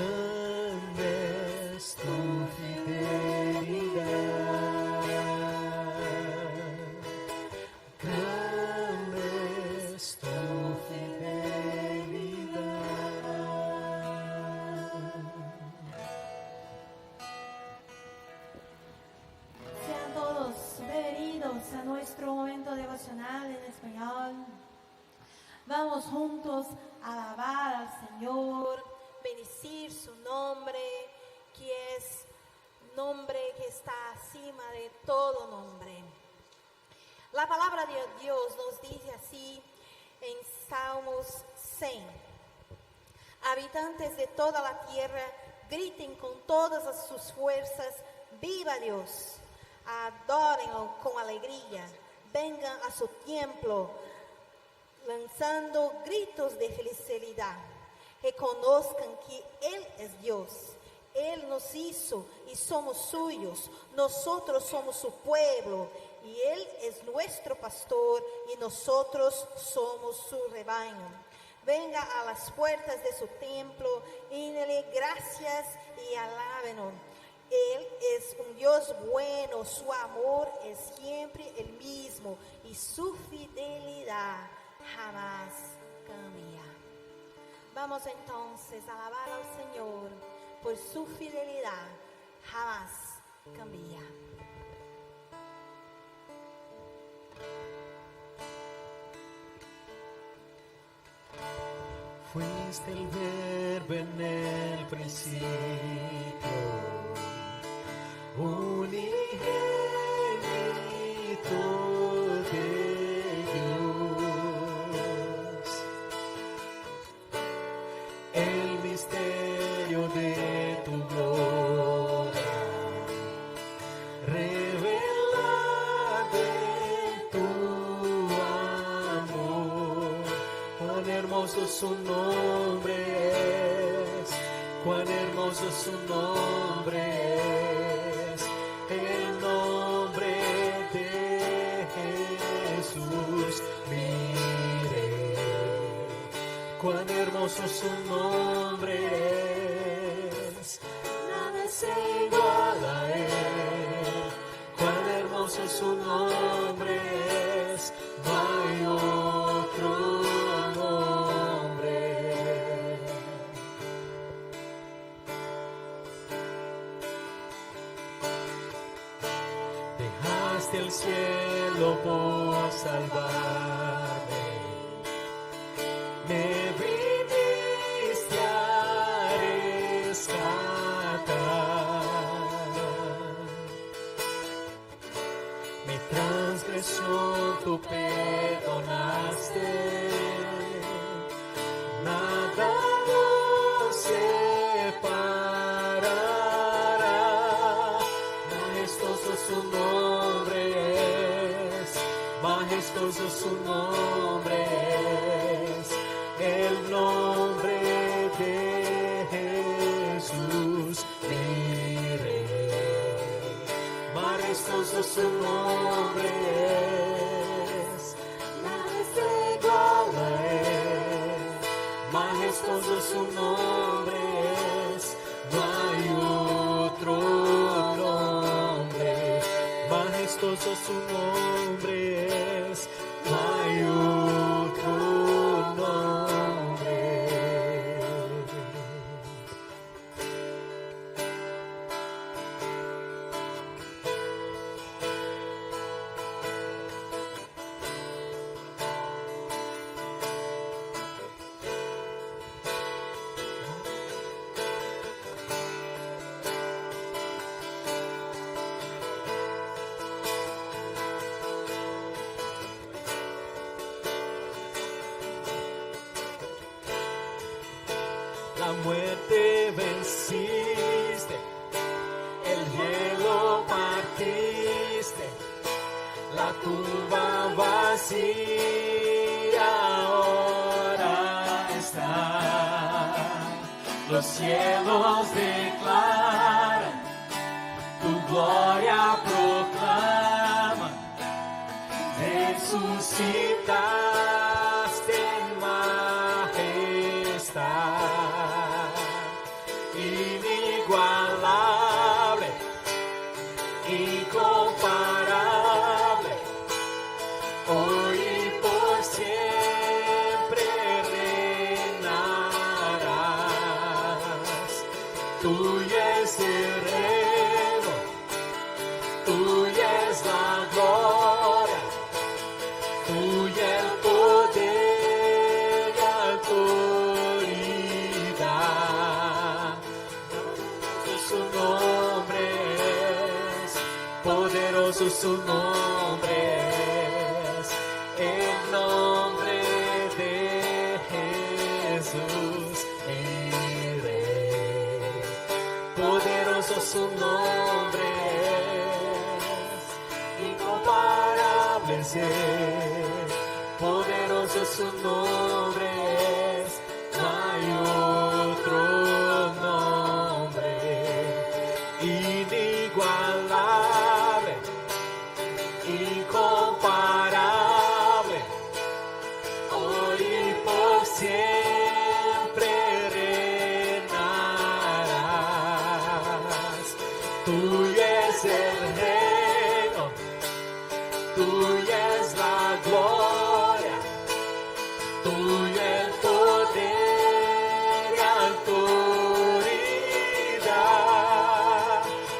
grande es tu fidelidad, grande es tu fidelidad. Sean todos bienvenidos a nuestro momento devocional en español. Vamos juntos a alabar al Señor, bendecir su nombre, que es nombre que está encima de todo nombre. La palabra de Dios nos dice así en Salmos 100. Habitantes de toda la tierra, griten con todas sus fuerzas, viva Dios, adórenlo con alegría, vengan a su templo, lanzando gritos de felicidad. Reconozcan que Él es Dios. Él nos hizo y somos suyos. Nosotros somos su pueblo y Él es nuestro pastor y nosotros somos su rebaño. Venga a las puertas de su templo y dele gracias y alábenlo. Él es un Dios bueno, su amor es siempre el mismo y su fidelidad jamás cambia. Vamos entonces a alabar al Señor por su fidelidad jamás cambia. Fuiste el verbo en el principio, unigénito de Dios, el misterio de tu gloria, revelado en tu amor. Cuán hermoso su nombre es, cuán hermoso su nombre es, el nombre de Jesús. Mire, cuán hermoso su nombre es, nada se iguala a él. Cuán hermoso su nombre es, no hay otro nombre. Dejaste el cielo por salvarme, me viniste a rescatar. Mi transgresión tú perdonaste, nada nos separará. Majestuoso su nombre es, majestuoso su nombre es, el nombre de Jesús, mi Rey. Majestuoso su nombre es, nada se iguala a él. Majestuoso su nombre es, no hay otro nombre. Majestuoso su nombre es, no hay otro nombre. La muerte venciste, el hielo partiste, la tumba vacía ahora está. Los cielos declaran, tu gloria proclama, resucitaste en majestad. Y inigualable, incomparable, hoy y por siempre reinarás. Tuyo es el reino, tuya es la gloria, tuya el poder y autoridad. Su nombre es, poderoso su nombre es, el nombre de Jesús, mi Rey. Poderoso su nombre es, incomparable es Él. Poderoso su nombre es, no hay otro nombre. Inigualable, incomparable, hoy y por siempre reinarás. Tuyo es el reino, tuya es la gloria, tuyo el poder y autoridad.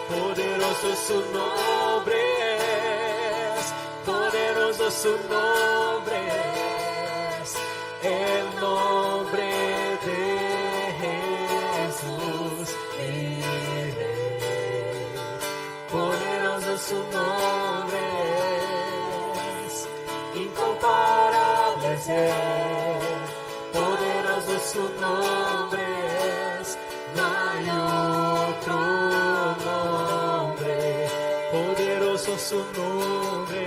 Poderoso su nombre es, poderoso su nombre es, el nombre de Jesús, mi Rey. Poderoso su nombre es, incomparable es Él. Poderoso su nombre es, no hay otro nombre. Poderoso su nombre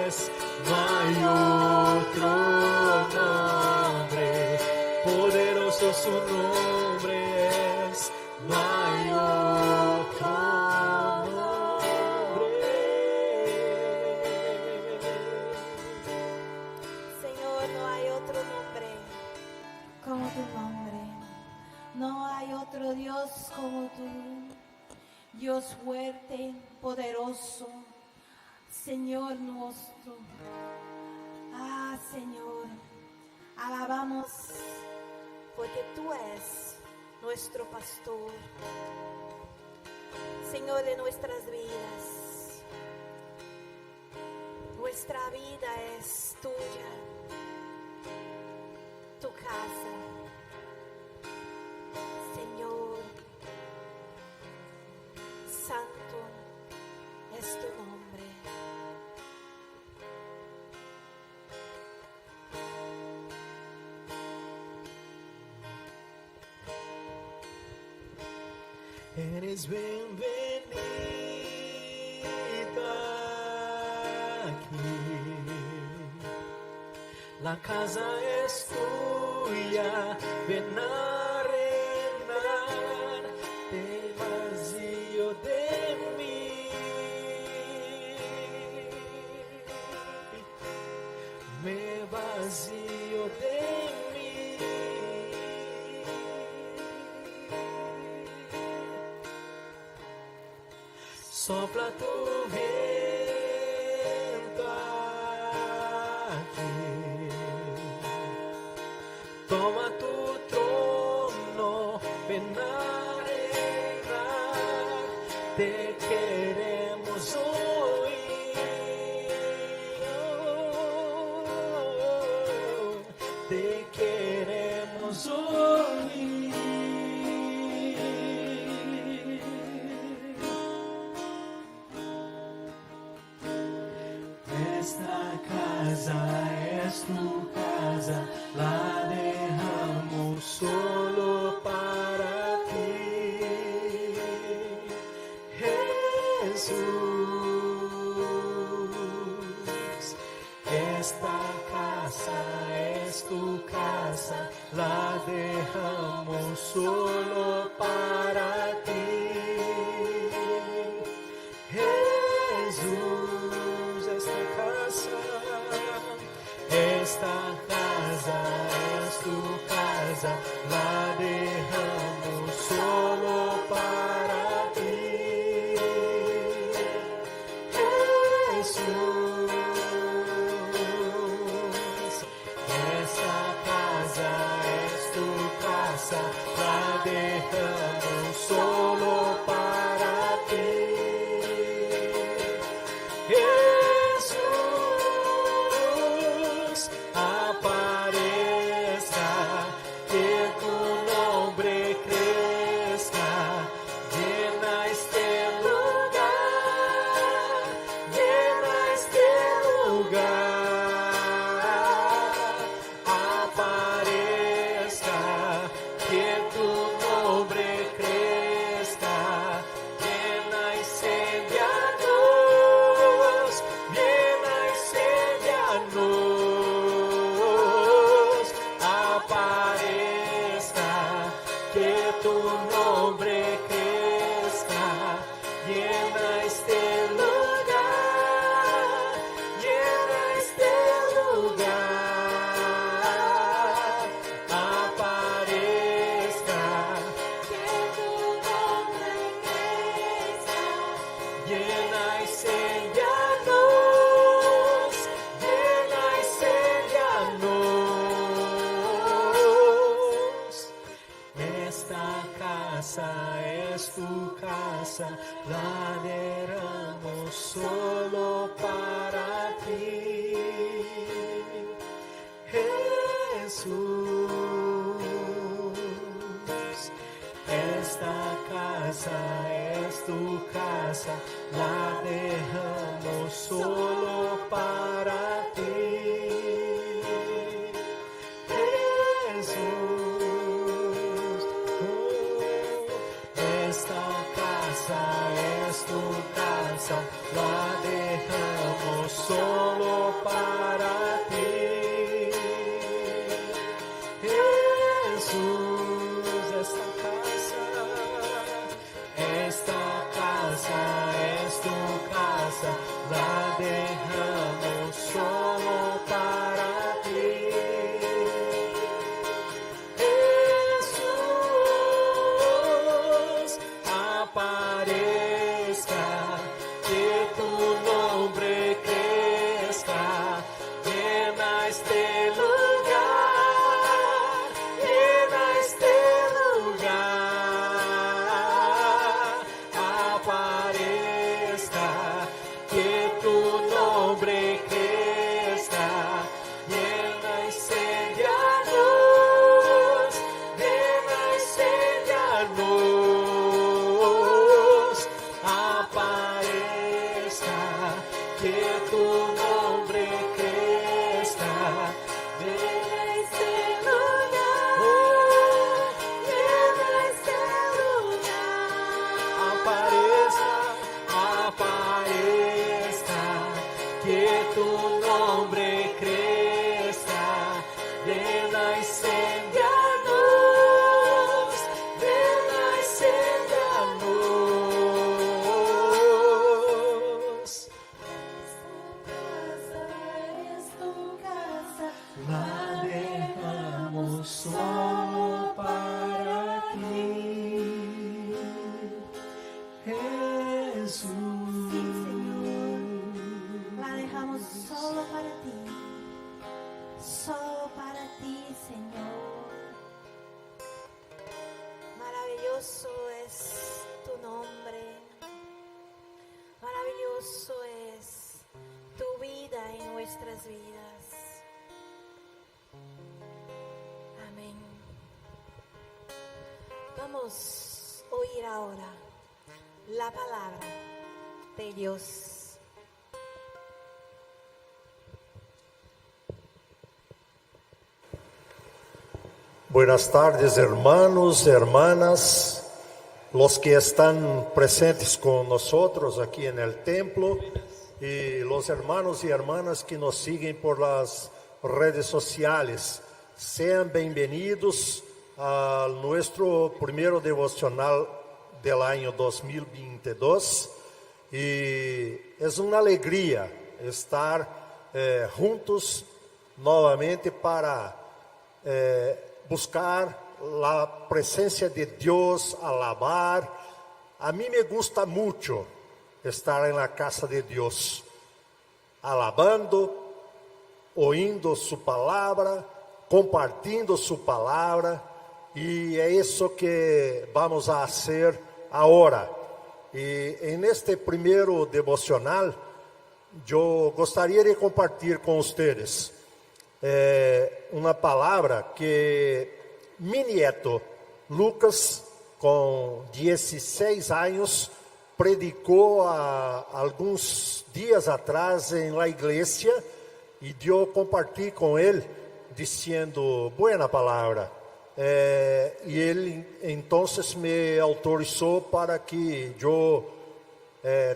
es, no hay otro nombre. Poderoso su nombre es, no hay otro nombre. Señor, no hay otro nombre como tu nombre. No hay otro Dios como tú. Dios fuerte, poderoso, Señor nuestro. Ah, Señor, alabamos porque tú eres nuestro pastor. Señor, de nuestras vidas, nuestra vida es tuya, tu casa. Señor, santo es tu nombre. Eres bienvenida aquí. La casa es tuya, ven a reinar, te vacío de mí. Me vacío de mí. Sopla tu viento aquí. Toma tu trono, ven a reinar. Te queremos hoy. Te queremos hoy. Esta casa es tu casa, la dejamos solo para ti, Jesús. Esta casa es tu casa, la dejamos solo para ti, Jesús. Esta casa es tu casa, la dejamos solo tu casa, la derramo solo para ti. Jesús, esta casa es tu casa, la dejamos solo para ti. Jesús, esta casa es tu casa, la dejamos solo para ti. Jesús, esta casa es tu casa, la dejamos solo para ti. Jesús, aparezca, que tu nombre crezca, llena este lugar, llena este lugar. Aparezca, que tu nombre crezca, llena y séllanos, llena y séllanos. Aparezca, que tu nombre crezca, llena este lugar, llena este lugar. Aparezca, aparezca, que tu nombre crezca, llena y séllanos, llena y séllanos. Es tu casa, La dejamos solo para ti, Jesús. la dejamos solo para ti, Señor. Maravilloso es tu nombre, maravilloso es tu vida en nuestras vidas. Amén. Vamos a oír ahora la palabra de Dios. Buenas tardes, hermanos, hermanas, los que están presentes con nosotros aquí en el templo y los hermanos y hermanas que nos siguen por las redes sociales. Sean bienvenidos a nuestro primero devocional del año 2022 y es una alegría estar juntos nuevamente para buscar la presencia de Dios, alabar. A mí me gusta mucho estar en la casa de Dios, alabando, oyendo su palabra, compartiendo su palabra, y es eso que vamos a hacer ahora. Y en este primero devocional, yo gostaria de compartir con ustedes uma palavra que mi nieto Lucas, com 16 anos, predicou há alguns dias atrás em la igreja, e eu compartilhei com ele, dizendo, buena palavra. E ele então me autorizou para que eu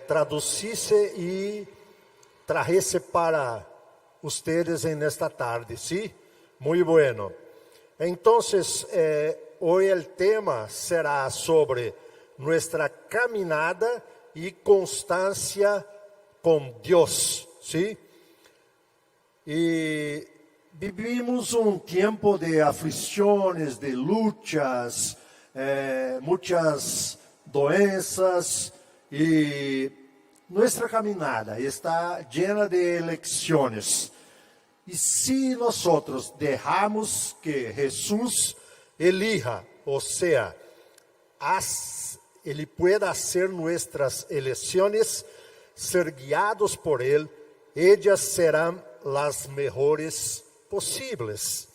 traduzisse e trajesse para ustedes en esta tarde, ¿sí? Muy bueno. Entonces, hoy el tema será sobre nuestra caminada y constancia con Dios, ¿sí? Y vivimos un tiempo de aflicciones, de luchas, muchas doenças, y nuestra caminada está llena de elecciones. Y si nosotros dejamos que Jesús elija, o sea, Ele pueda hacer nuestras elecciones, ser guiados por Él, ellas serán las mejores posibles.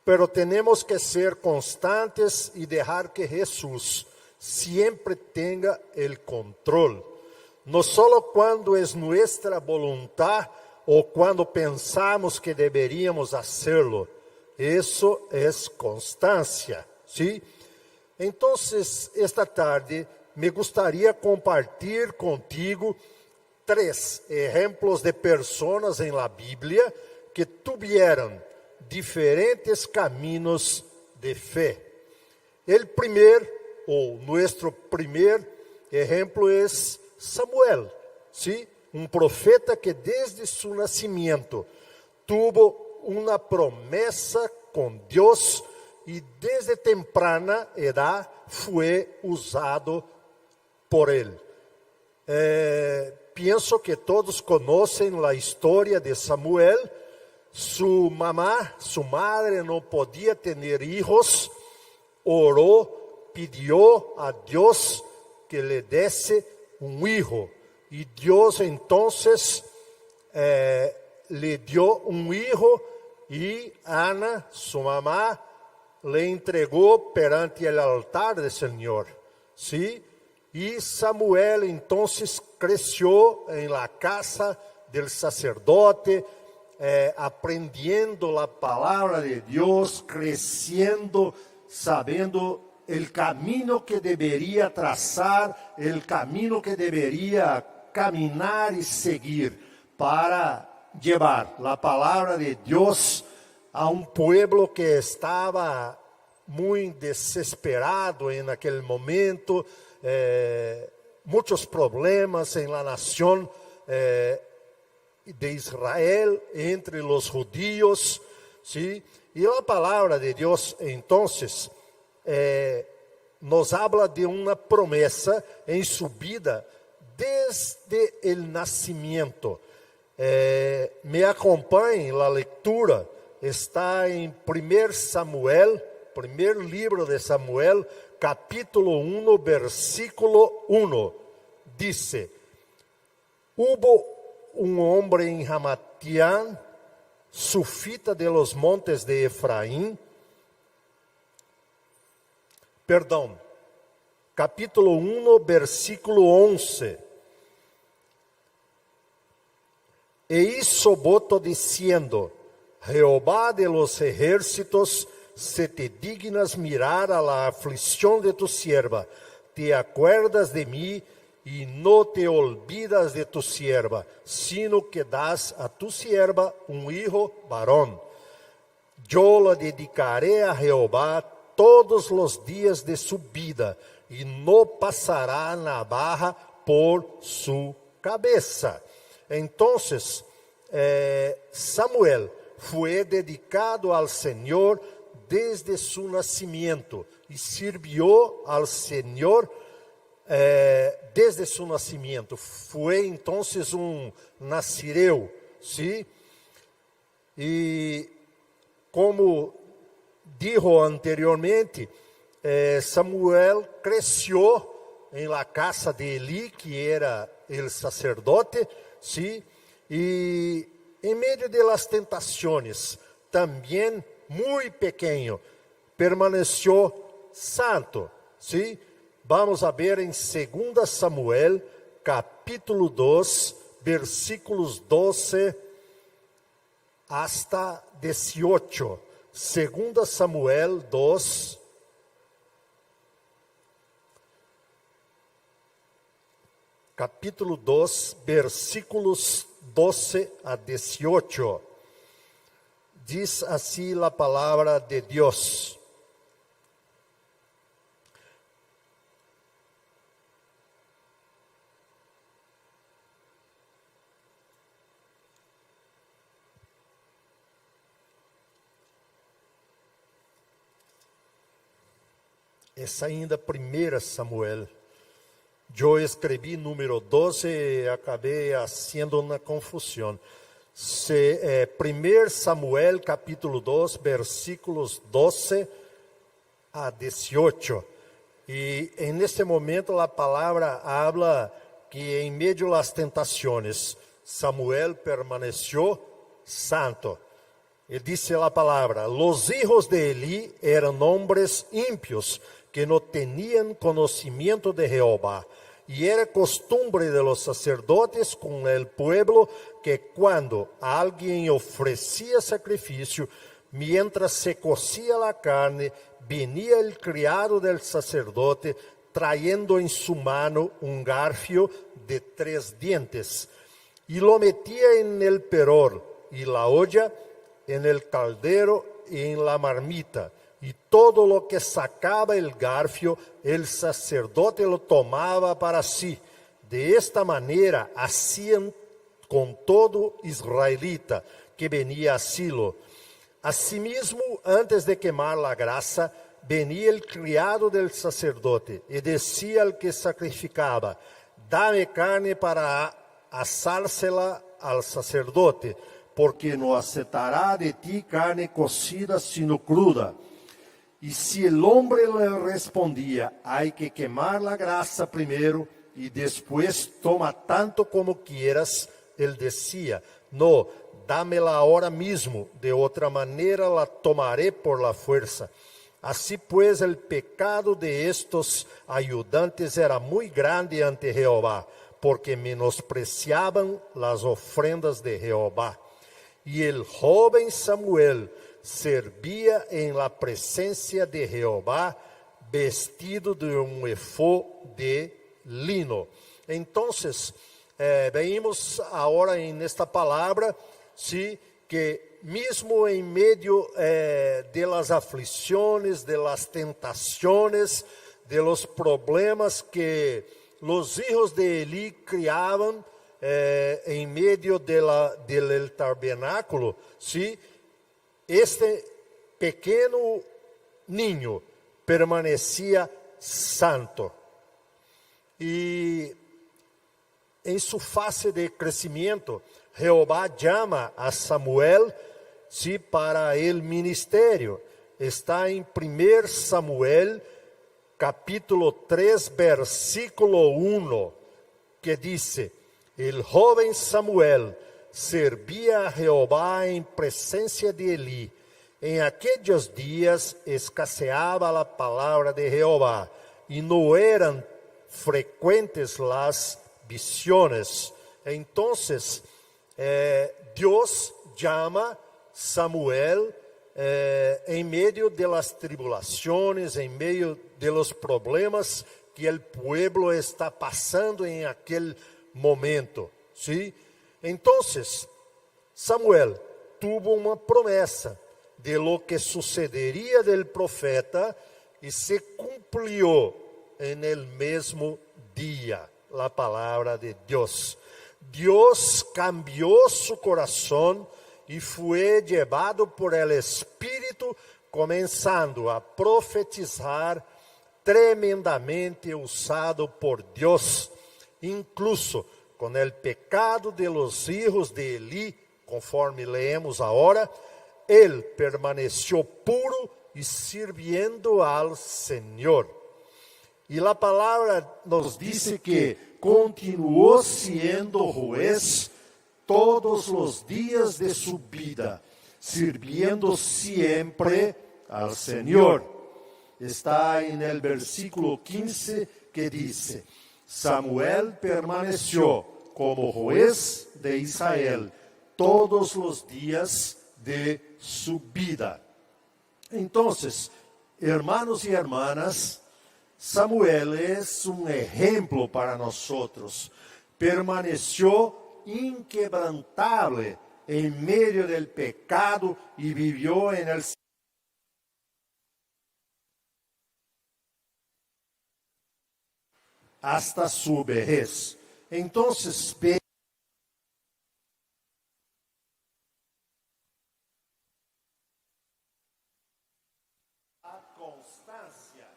Pero tenemos que ser constantes y dejar que Jesús siempre tenga el control. No solo cuando es nuestra voluntad o cuando pensamos que deberíamos hacerlo. Eso es constancia, ¿sí? Entonces, esta tarde me gustaría compartir contigo 3 ejemplos de personas en la Biblia que tuvieron diferentes caminos de fe. El nuestro primer ejemplo es Samuel, ¿sí? Un profeta que desde su nacimiento tuvo una promesa con Dios y desde temprana edad fue usado por Él. Pienso que todos conocen la historia de Samuel. Su madre no podía tener hijos, oró, pidió a Dios que le diese un hijo. Y Dios entonces le dio un hijo y Ana, su mamá, le entregó perante el altar del Señor, ¿sí? Y Samuel entonces creció en la casa del sacerdote, aprendiendo la palabra de Dios, creciendo, sabiendo el camino que debería trazar, el camino que debería caminar y seguir para llevar la palabra de Dios a un pueblo que estaba muy desesperado en aquel momento, muchos problemas en la nación de Israel, entre los judíos, ¿sí? Y la palabra de Dios entonces nos habla de una promesa en su vida desde el nacimiento. Me acompañen la lectura, está en 1 Samuel, primer libro de Samuel, capítulo 1, versículo 1. Dice: hubo un hombre en Hamatián, sufita de los montes de Efraín. Capítulo 1, versículo 11. E hizo voto diciendo: Jehová de los ejércitos, se te dignas mirar a la aflicción de tu sierva, te acuerdas de mí y no te olvidas de tu sierva, sino que das a tu sierva un hijo varón. Yo lo dedicaré a Jehová todos los días de su vida, y no pasará navaja por su cabeza. Entonces, Samuel fue dedicado al Señor desde su nacimiento y sirvió al Señor desde su nacimiento. Fue entonces un nazireo, ¿sí? Y como dijo anteriormente, Samuel creció en la casa de Elí, que era el sacerdote, ¿sí? Y en medio de las tentaciones, también muy pequeño, permaneció santo, ¿sí? Vamos a ver en 2 Samuel, capítulo 2, versículos 12 hasta 18. 2 Samuel 2, capítulo 2, versículos 12 a 18. Diz así la palabra de Dios: es ainda 1 Samuel. Yo escrevi número 12 y acabé haciendo una confusión. 1 Samuel capítulo 2, versículos 12 a 18. Y en este momento la palabra habla que en medio de las tentaciones, Samuel permaneció santo. Y dice la palabra, los hijos de Elí eran hombres impios que no tenían conocimiento de Jehová. Y era costumbre de los sacerdotes con el pueblo que cuando alguien ofrecía sacrificio, mientras se cocía la carne, venía el criado del sacerdote trayendo en su mano un garfio de 3 dientes y lo metía en el peror y la olla, en el caldero y en la marmita. Y todo lo que sacaba el garfio, el sacerdote lo tomaba para sí. De esta manera hacían con todo israelita que venía a Silo. Asimismo, antes de quemar la grasa, venía el criado del sacerdote y decía al que sacrificaba, dame carne para asársela al sacerdote, porque no aceptará de ti carne cocida sino cruda. Y si el hombre le respondía, hay que quemar la grasa primero y después toma tanto como quieras, él decía, no, dámela ahora mismo, de otra manera la tomaré por la fuerza. Así pues el pecado de estos ayudantes era muy grande ante Jehová, porque menospreciaban las ofrendas de Jehová. Y el joven Samuel servía en la presencia de Jehová, vestido de un efod de lino. Entonces, vemos ahora en esta palabra, ¿sí?, que mesmo em medio de las aflições, de las tentaciones, de los problemas que los hijos de Elí criaban en medio del tabernáculo, ¿sí?, este pequeno niño permanecía santo. Y en su fase de crecimiento, Jehová llama a Samuel, sí, para el ministerio. Está en 1 Samuel, capítulo 3, versículo 1, que dice, el joven Samuel servía a Jehová en presencia de Elí. En aquellos días escaseaba la palabra de Jehová y no eran frecuentes las visiones. Entonces, Dios llama Samuel en medio de las tribulaciones, en medio de los problemas que el pueblo está pasando en aquel momento, ¿sí? Entonces, Samuel tuvo una promesa de lo que sucedería del profeta y se cumplió en el mismo día la palabra de Dios. Dios cambió su corazón y fue llevado por el Espíritu, comenzando a profetizar, tremendamente usado por Dios, incluso con el pecado de los hijos de Elí, conforme leemos ahora, él permaneció puro y sirviendo al Señor. Y la palabra nos dice que continuó siendo juez todos los días de su vida, sirviendo siempre al Señor. Está en el versículo 15 que dice, Samuel permaneció como juez de Israel todos los días de su vida. Entonces, hermanos y hermanas, Samuel es un ejemplo para nosotros. Permaneció inquebrantable en medio del pecado y vivió en el hasta su vejez. Entonces, a constancia.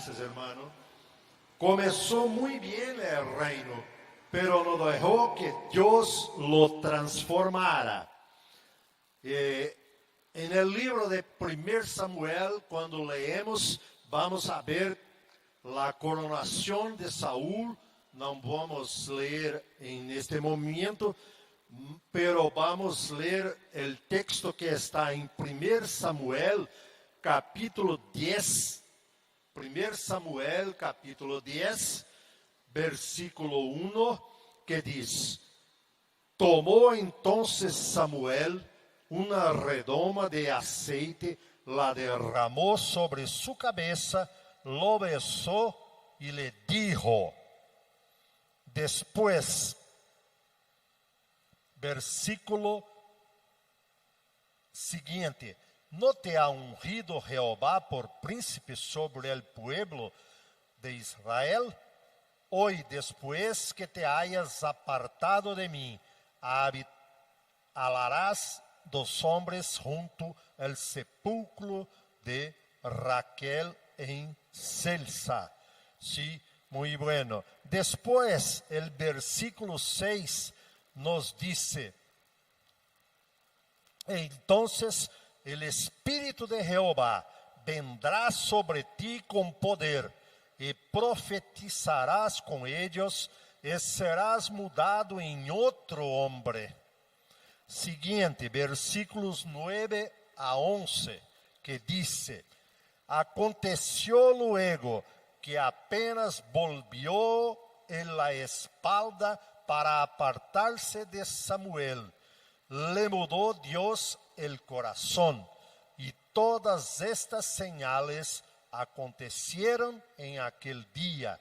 Gracias, hermano. Comenzó muy bien el reino, pero no dejó que Dios lo transformara. En el libro de 1 Samuel, cuando leemos, vamos a ver la coronación de Saúl. No vamos a leer en este momento, pero vamos a leer el texto que está en 1 Samuel, capítulo 10. 1 Samuel, capítulo 10, versículo 1, que dice: Tomó entonces Samuel una redoma de aceite, la derramó sobre su cabeza, lo besó y le dijo. Después, versículo siguiente: ¿No te ha ungido Jehová por príncipe sobre el pueblo de Israel? Hoy, después que te hayas apartado de mí, hablarás 2 hombres junto al sepulcro de Raquel en Selsa. Sí, muy bueno. Después, el versículo 6 nos dice: entonces el Espíritu de Jehová vendrá sobre ti con poder, y profetizarás con ellos, y serás mudado en otro hombre. Siguiente, versículos 9 a 11, que dice: aconteció luego que apenas volvió en la espalda para apartarse de Samuel, le mudó Dios el corazón, y todas estas señales acontecieron en aquel día.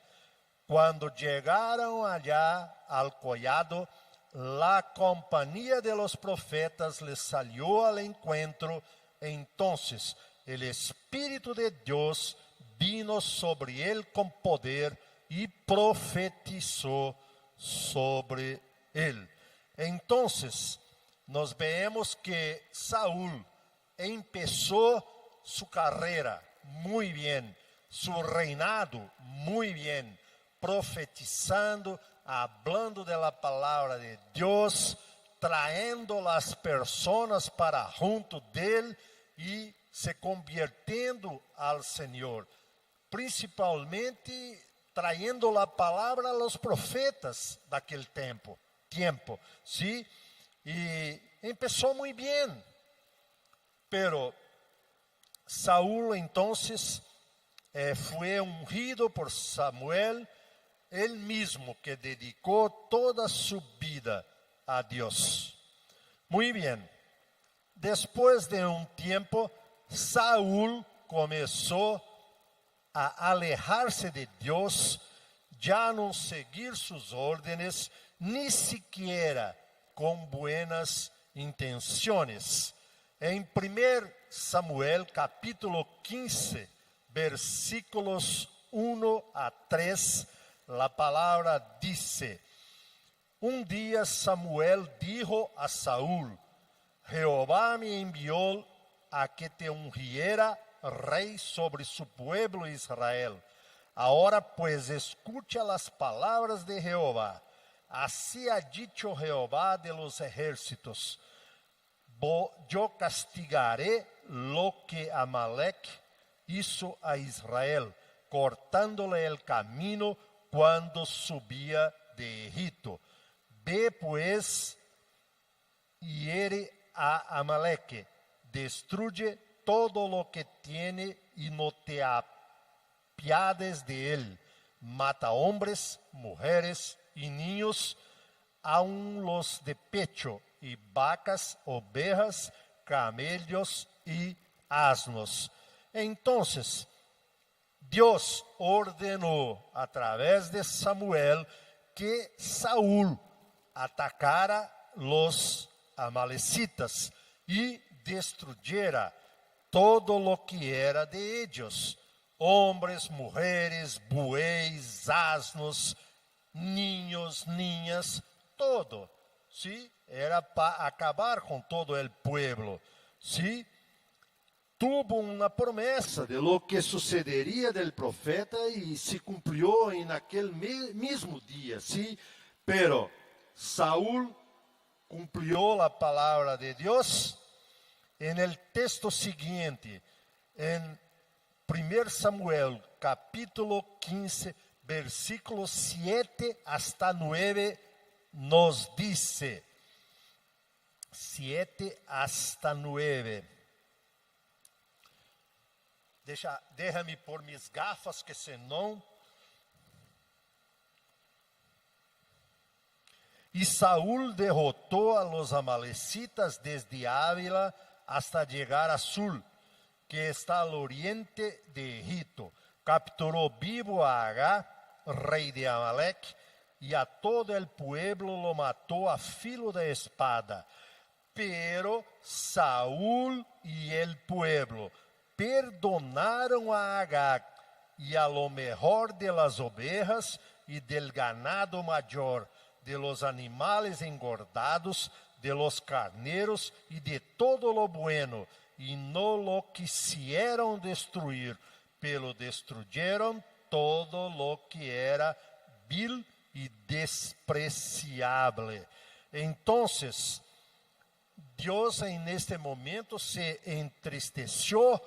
Cuando llegaron allá al collado, la compañía de los profetas les salió al encuentro. Entonces el Espíritu de Dios vino sobre él con poder y profetizó sobre él. Entonces nos vemos que Saúl empezó su carrera muy bien, su reinado muy bien, profetizando, hablando de la palabra de Dios, trayendo las personas para junto de él y se convirtiendo al Señor, principalmente trayendo la palabra a los profetas de aquel tiempo, ¿sí? Y empezó muy bien, pero Saúl entonces fue ungido por Samuel, él mismo que dedicó toda su vida a Dios. Muy bien, después de un tiempo, Saúl comenzó a alejarse de Dios, ya no seguir sus órdenes, ni siquiera con buenas intenciones. En 1 Samuel capítulo 15, versículos 1 a 3, la palabra dice: un día Samuel dijo a Saúl: Jehová me envió a que te ungiera rey sobre su pueblo Israel. Ahora pues escucha las palabras de Jehová. Así ha dicho Jehová de los ejércitos: yo castigaré lo que Amalek hizo a Israel, cortándole el camino cuando subía de Egipto. Ve pues y hiere a Amalek, destruye todo lo que tiene y no te apiades de él. Mata hombres, mujeres y niños, aun los de pecho, y vacas, ovejas, camellos y asnos. Entonces Dios ordenó a través de Samuel que Saúl atacara los amalecitas y destruyera todo lo que era de ellos: hombres, mujeres, bueyes, asnos, niños, niñas, todo, ¿sí? Era para acabar con todo el pueblo, ¿sí? tuvo una promesa de lo que sucedería del profeta y se cumplió en aquel mismo día, ¿sí? Pero Saúl cumplió la palabra de Dios en el texto siguiente, en 1 Samuel, capítulo 15, versículos 7 hasta 9, nos dice, 7 hasta 9. Déjame por mis gafas, que senão... Y Saúl derrotó a los amalecitas desde Ávila hasta llegar a Sul, que está al oriente de Egipto. Capturó vivo a Agag, rey de Amalec, y a todo el pueblo lo mató a filo de espada. Pero Saúl y el pueblo perdonaron a Agag y a lo mejor de las ovejas y del ganado mayor, de los animales engordados, de los carneros y de todo lo bueno, y no lo quisieron destruir, pero destruyeron todo lo que era vil y despreciable. Entonces, Dios en este momento se entristeció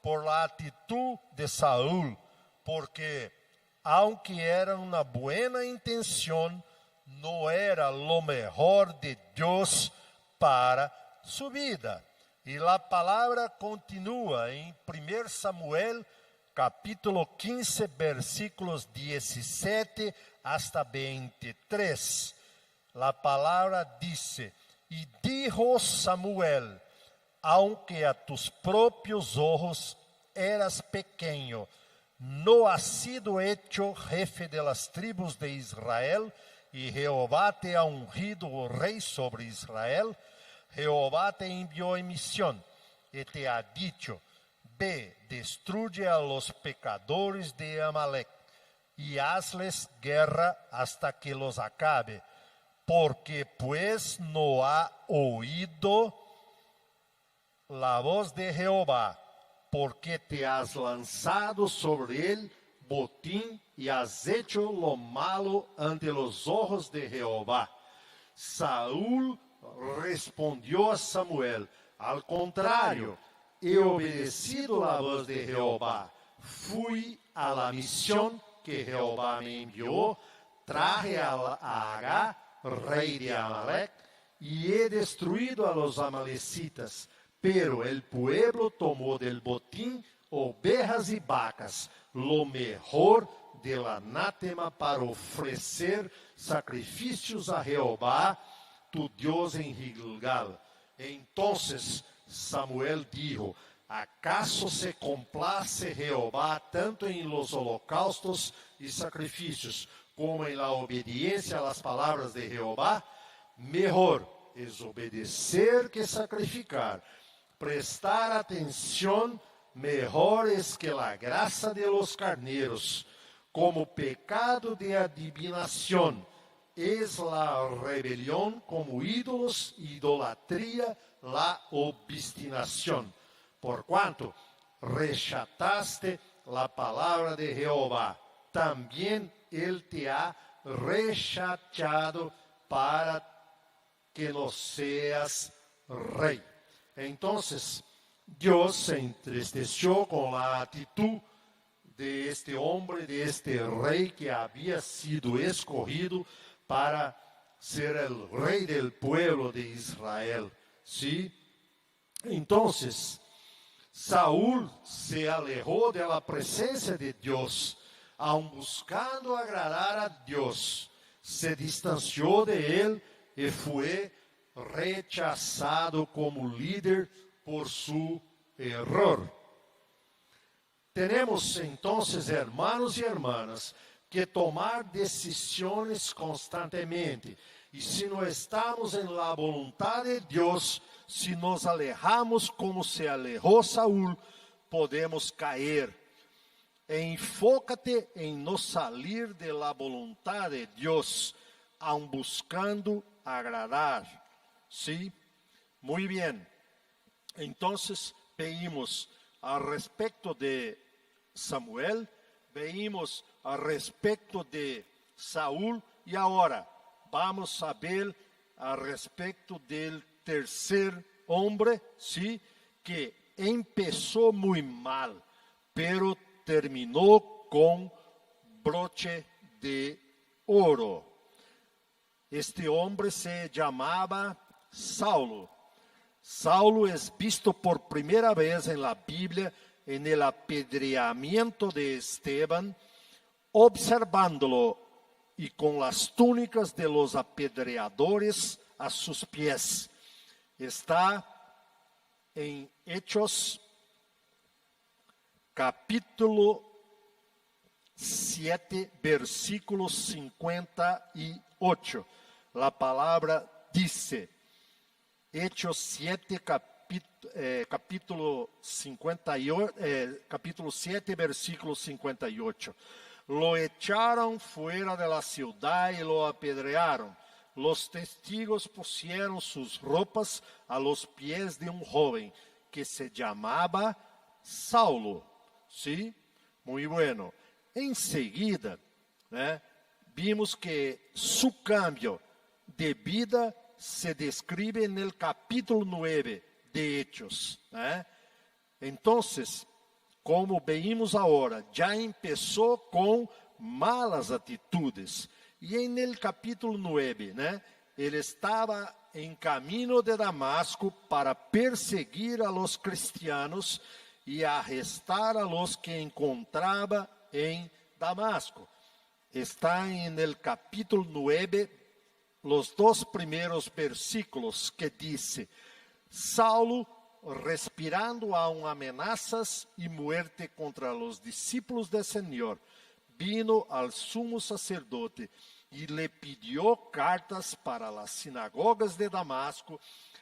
por la actitud de Saúl, porque aunque era una buena intención, no era lo mejor de Dios para su vida. Y la palabra continúa en 1 Samuel, capítulo 15, versículos 17 hasta 23. La palabra dice, y dijo Samuel, aunque a tus propios ojos eras pequeño, no has sido hecho jefe de las tribus de Israel, y Jehová te ha ungido rey sobre Israel. Jehová te envió en misión y te ha dicho, ve, destruye a los pecadores de Amalec y hazles guerra hasta que los acabe, porque pues no ha oído la voz de Jehová, porque te has lanzado sobre él botín y has hecho lo malo ante los ojos de Jehová. Saúl respondió a Samuel, al contrario, he obedecido la voz de Jehová. Fui a la misión que Jehová me envió, traje a Agag, rey de Amalec, y he destruido a los amalecitas. Pero el pueblo tomó del botín ovejas y vacas, lo mejor del anátema para ofrecer sacrificios a Jehová, tu Dios en Gilgal. Entonces Samuel dijo, ¿acaso se complace Jehová tanto en los holocaustos y sacrificios como en la obediencia a las palabras de Jehová? Mejor es obedecer que sacrificar. Prestar atención mejor es que la grasa de los carneros. Como pecado de adivinación es la rebelión, como ídolos, idolatría, la obstinación. Por cuanto rechazaste la palabra de Jehová, también él te ha rechazado para que no seas rey. Entonces, Dios se entristeció con la actitud de este hombre, de este rey que había sido escogido para ser el rey del pueblo de Israel. ¿Sí? Entonces, Saúl se alejó de la presencia de Dios, aun buscando agradar a Dios. Se distanció de él y fue rechazado como líder por su error. Tenemos entonces, hermanos y hermanas, que tomar decisiones constantemente. Y si no estamos en la voluntad de Dios, si nos alejamos como se alejó Saúl, podemos caer. Enfócate en no salir de la voluntad de Dios, aun buscando agradar. ¿Sí? Muy bien. Entonces, pedimos a respeito de Samuel, vimos a respeito de Saúl, e agora vamos a ver a respeito del tercer hombre, ¿sí? Que empezó muy mal, pero terminó con broche de oro. Este hombre se llamaba Saulo. Saulo es visto por primera vez en la Biblia en el apedreamiento de Esteban, observándolo y con las túnicas de los apedreadores a sus pies. Está en Hechos capítulo 7, versículo 58. La palabra dice, Hechos 7, capítulo 7, versículo 58. Lo echaron fuera de la ciudad y lo apedrearon. Los testigos pusieron sus ropas a los pies de un joven que se llamaba Saulo. ¿Sí? Muy bueno. Enseguida, vimos que su cambio de vida se describe en el capítulo 9 de Hechos. Entonces, como vimos ahora, ya empezó con malas atitudes. Y en el capítulo 9, él estaba en camino de Damasco para perseguir a los cristianos y arrestar a los que encontraba en Damasco. Está en el capítulo 9, los 2 primeros versículos que dice, Saulo, respirando aún amenazas y muerte contra los discípulos del Señor, vino al sumo sacerdote y le pidió cartas para las sinagogas de Damasco,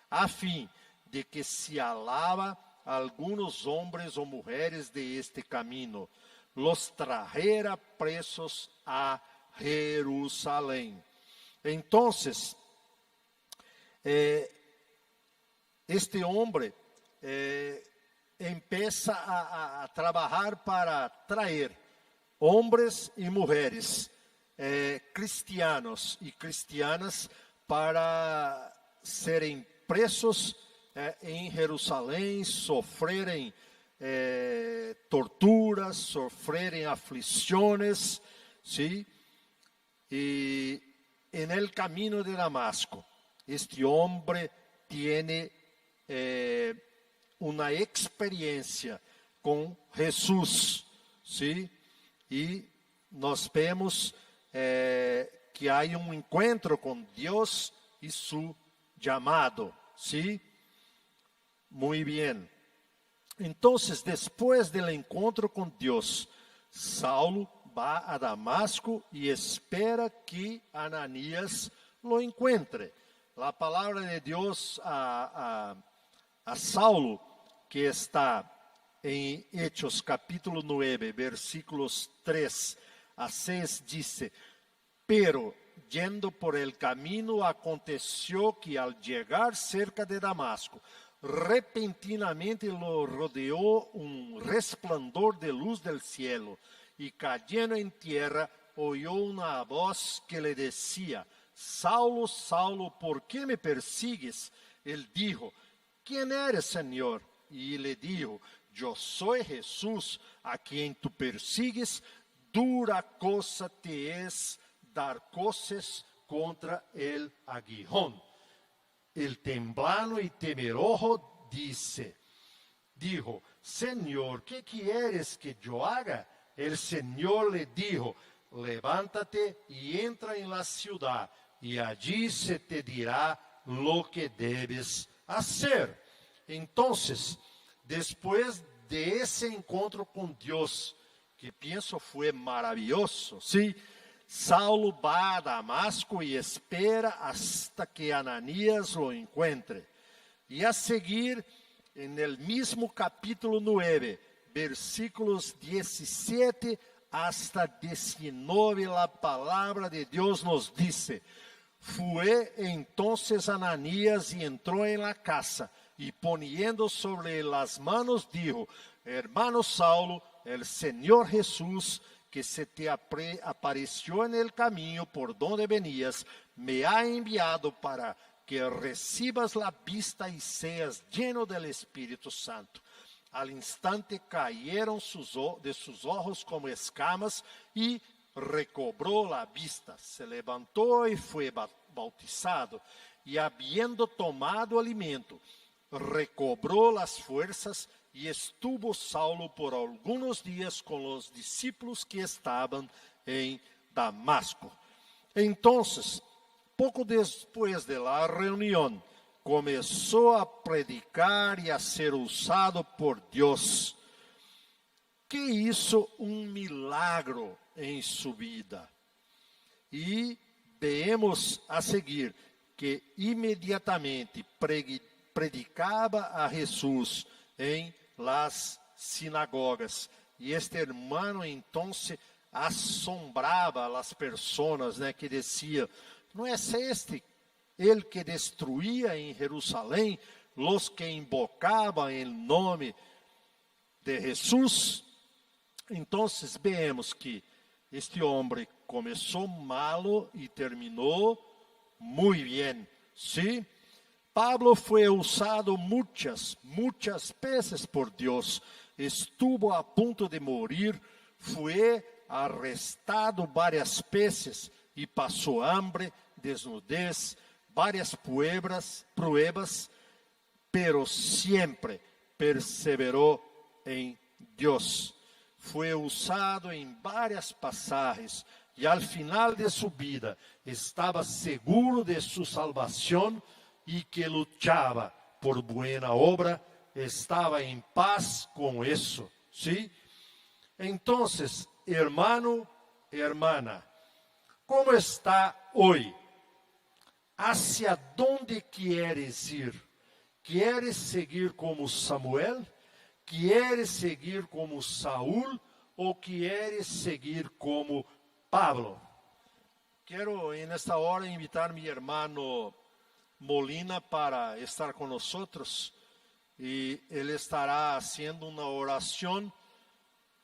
a fin de que se alaba a algunos hombres o mujeres de este camino, los trajera presos a Jerusalén. Entonces, este hombre empieza a trabajar para traer hombres y mujeres, cristianos y cristianas, para serem presos em Jerusalém, sofrerem torturas, sofrerem aflições, ¿sí? Y en el camino de Damasco, este hombre tiene una experiencia con Jesús, ¿sí? Y nós vemos que há um encontro com Deus e su llamado, ¿sí? Muy bien. Entonces, después del encontro con Dios, Saulo va a Damasco y espera que Ananías lo encuentre. La palabra de Dios a Saulo, que está en Hechos capítulo 9, versículos 3 a 6, dice, pero yendo por el camino aconteció que al llegar cerca de Damasco, repentinamente lo rodeó un resplandor de luz del cielo, y cayendo en tierra, oyó una voz que le decía, Saulo, Saulo, ¿por qué me persigues? Él dijo, ¿quién eres, Señor? Y le dijo, yo soy Jesús, a quien tú persigues, dura cosa te es dar coces contra el aguijón. El temblando y temeroso dijo, Señor, ¿qué quieres que yo haga? El Señor le dijo, levántate y entra en la ciudad, y allí se te dirá lo que debes hacer. Entonces, después de ese encontro con Dios, que pienso fue maravilloso, ¿sí? Saulo va a Damasco y espera hasta que Ananías lo encuentre. Y a seguir, en el mismo capítulo 9, versículos 17 hasta 19, la palabra de Dios nos dice, fue entonces Ananías y entró en la casa, y poniendo sobre las manos dijo, hermano Saulo, el Señor Jesús, que se te apareció en el camino por donde venías, me ha enviado para que recibas la vista y seas lleno del Espíritu Santo. Al instante cayeron de sus ojos como escamas y recobró la vista. Se levantó y fue bautizado. Y habiendo tomado alimento, recobró las fuerzas y estuvo Saulo por algunos días con los discípulos que estaban en Damasco. Entonces, poco después de la reunión, comenzó a predicar y a ser usado por Dios, que hizo un milagro en su vida. Y vemos a seguir que inmediatamente predicaba a Jesús en las sinagogas. Y este hermano entonces asombraba a las personas, né, que decía, ¿no es este el que destruía en Jerusalén los que invocaban el nombre de Jesús? Entonces vemos que este hombre comenzó malo y terminó muy bien, ¿sí? Pablo fue usado muchas veces por Dios. Estuvo a punto de morir, fue arrestado varias veces y pasó hambre, desnudez, varias pruebas, pero siempre perseveró en Dios. Fue usado en varias pasajes y al final de su vida estaba seguro de su salvación y que luchaba por buena obra, estaba en paz con eso, ¿sí? Entonces, hermano, hermana, ¿cómo está hoy? ¿Hacia dónde quieres ir? ¿Quieres seguir como Samuel? ¿Quieres seguir como Saúl? ¿O quieres seguir como Pablo? Quiero en esta hora invitar a mi hermano Molina para estar con nosotros. Y él estará haciendo una oración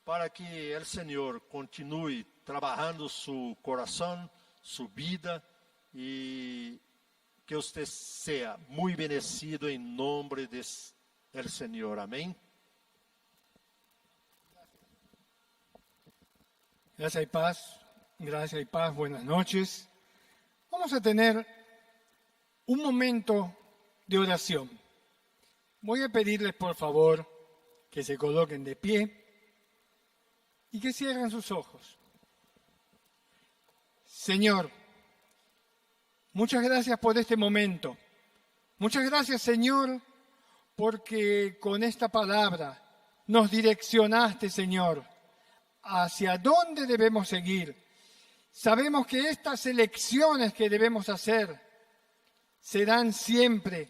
para que el Señor continúe trabajando su corazón, su vida, y que usted sea muy bendecido en nombre del Señor. Amén. Gracias y paz, buenas noches. Vamos a tener un momento de oración. Voy a pedirles por favor que se coloquen de pie y que cierren sus ojos. Señor, muchas gracias por este momento. Muchas gracias, Señor, porque con esta palabra nos direccionaste, Señor, hacia dónde debemos seguir. Sabemos que estas elecciones que debemos hacer serán siempre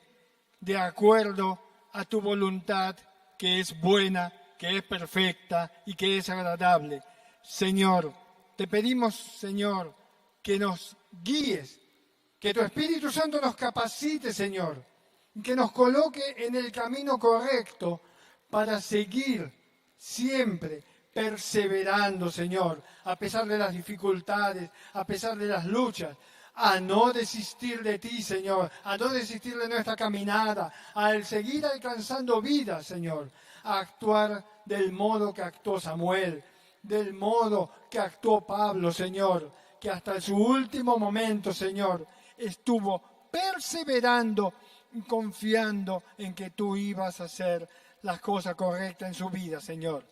de acuerdo a tu voluntad, que es buena, que es perfecta y que es agradable. Señor, te pedimos, Señor, que nos guíes, que tu Espíritu Santo nos capacite, Señor, que nos coloque en el camino correcto para seguir siempre perseverando, Señor, a pesar de las dificultades, a pesar de las luchas, a no desistir de ti, Señor, a no desistir de nuestra caminada, a seguir alcanzando vida, Señor, a actuar del modo que actuó Samuel, del modo que actuó Pablo, Señor, que hasta su último momento, Señor, estuvo perseverando y confiando en que tú ibas a hacer las cosas correctas en su vida, Señor.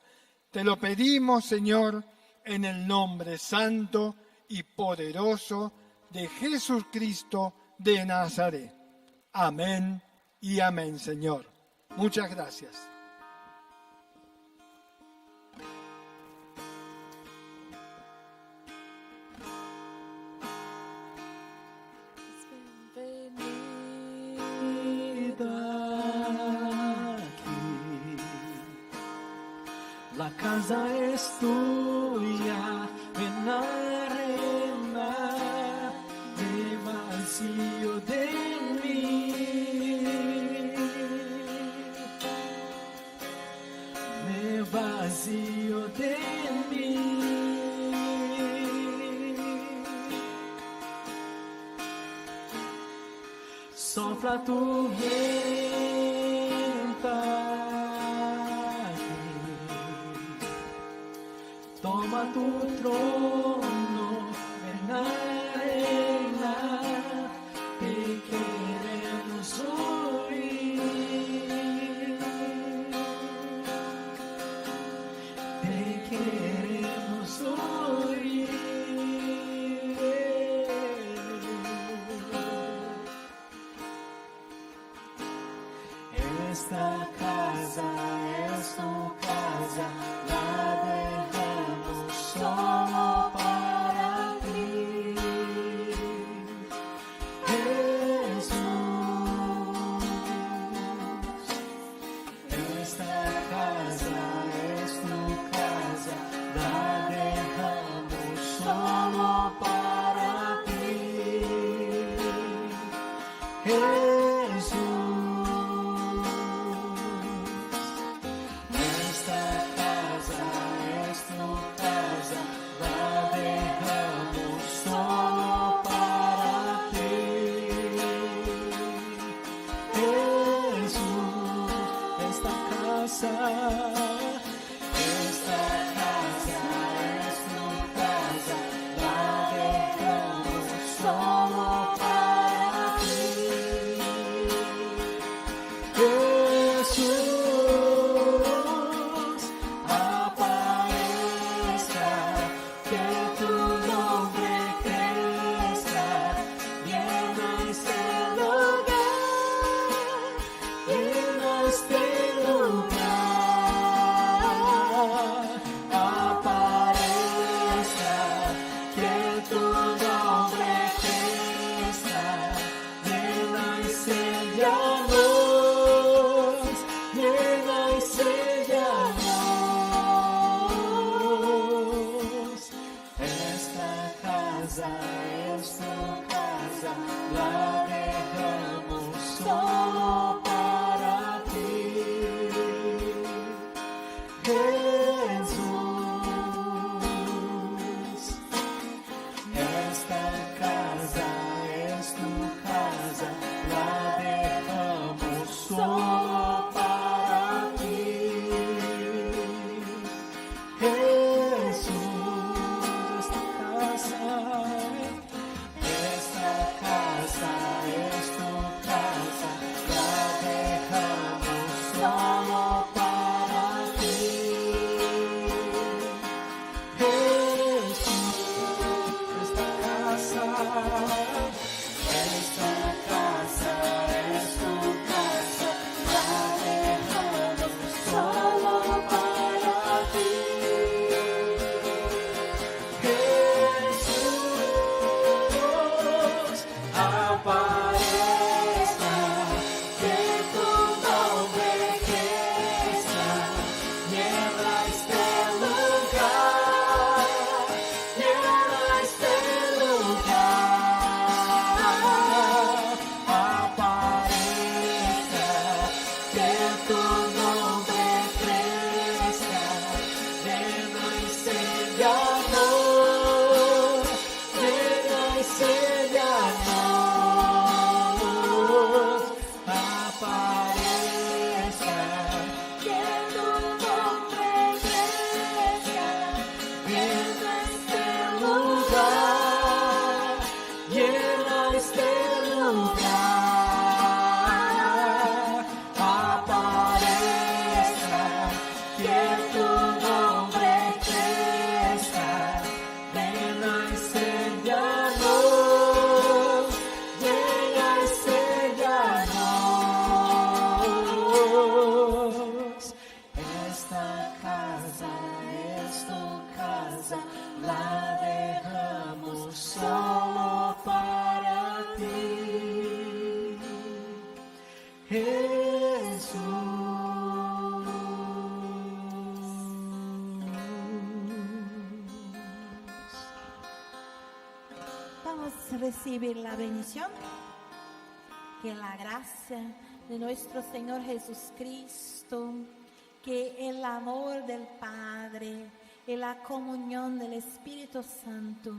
Te lo pedimos, Señor, en el nombre santo y poderoso de Jesucristo de Nazaret. Amén y amén, Señor. Muchas gracias. La casa es tuya, en la arena, de vacío de mí. Me vacío de mí. Sopla tu viento aquí. Toma tu trono en la arena, te queremos oír. Te queremos oír. Esta casa es tu casa, la dejamos solo para ti. Jesús, esta casa es tu casa, la dejamos solo para ti. Jesús. Esta casa es tu casa, la dejamos solo para ti. Jesús, esta casa es tu casa, la dejamos solo para ti. Jesús, aparezca, que tu nombre crezca, llena este lugar, llena este lugar. Aparezca, que tu nombre crezca, llena y séllanos, llena y séllanos. Esta casa es tu casa, la dejamos solo para ti. Jesús, esta casa es tu casa, la dejamos solo para ti. Jesús, esta casa es tu casa, la dejamos solo para ti. Jesús, esta casa es tu casa, la dejamos solo para ti. Jesús, aparezca, que tu nombre crezca, llena este lugar, llena este lugar. Aparezca, que tu nombre crezca, llena y séllanos, llena y séllanos. Aparezca, que tu nombre crezca, llena este lugar, llena este lugar. Aparezca, que tu nombre crezca, llena y séllanos, llena y séllanos. Esta casa es tu casa, la dejamos solo para ti. Jesús. Vamos a recibir la bendición. Que la gracia de nuestro Señor Jesucristo, que el amor del Padre y la comunión del Espíritu Santo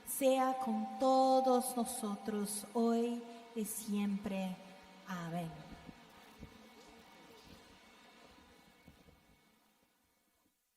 sea con todos nosotros hoy y siempre. Amén.